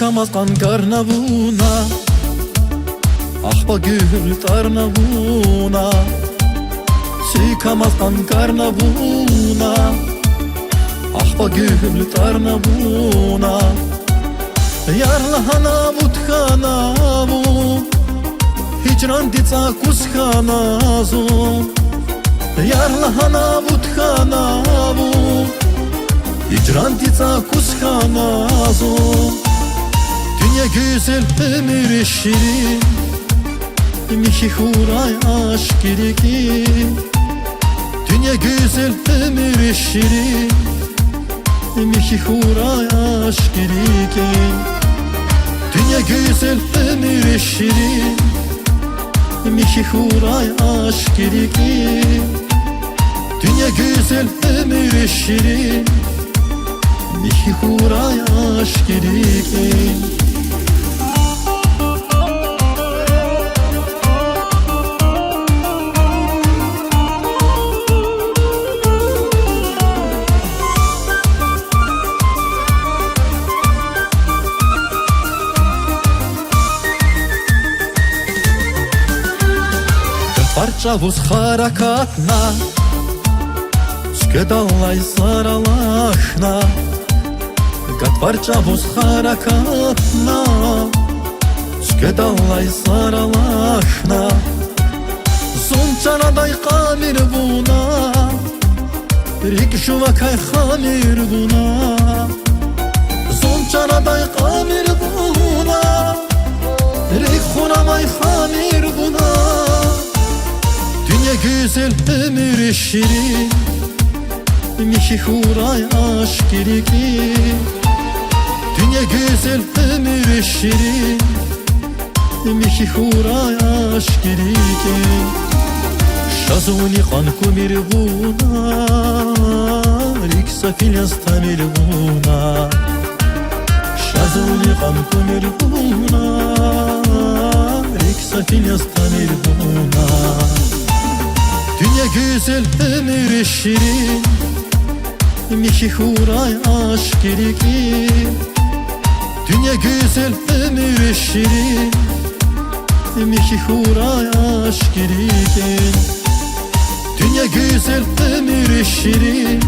Çıkamazdan karnavuna, ah ba gül tarnavuna. Çıkamazdan karnavuna, ah ba gül tarnavuna. Yarlahana butkana bu, hicran dica kuskana zu. Yarlahana butkana bu, hicran dica kuskana zu. Dünya güzel ömür şirin, Miki huray aşk gerekin. Dünya güzel ömür şirin, Miki huray aşk gerekin. Dünya güzel ömür şirin, Miki huray aşk gerekin. Dünya güzel ömür şirin, Miki huray aşk gerekin. Parça vuz harakatna, Skedallay saralahna. Gat parça vuz harakatna, Skedallay saralahna. Zunçanaday kamir buna, Rik şuvakay hamir buna. Zunçanaday kamir buna, Rik hunamay hamir buna. Dünya güzel ömür şirin, Miki huray aşk gerekin. Dünya güzel ömür şirin, Miki huray aşk gerekin. Şazuni kan kumir buna, Riksa filyas tamir buna. Şazuni kan kumir buna, Riksa filyas tamir buna. Dünya güzel ömür şirin, Miki huray aşk gerekin. Dünya güzel ömür şirin, Miki huray aşk gerekin. Dünya güzel ömür şirin,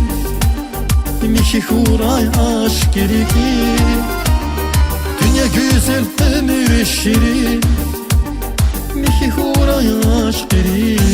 Miki huray aşk gerekin. Dünya güzel ömür şirin, Miki huray aşk gerekin.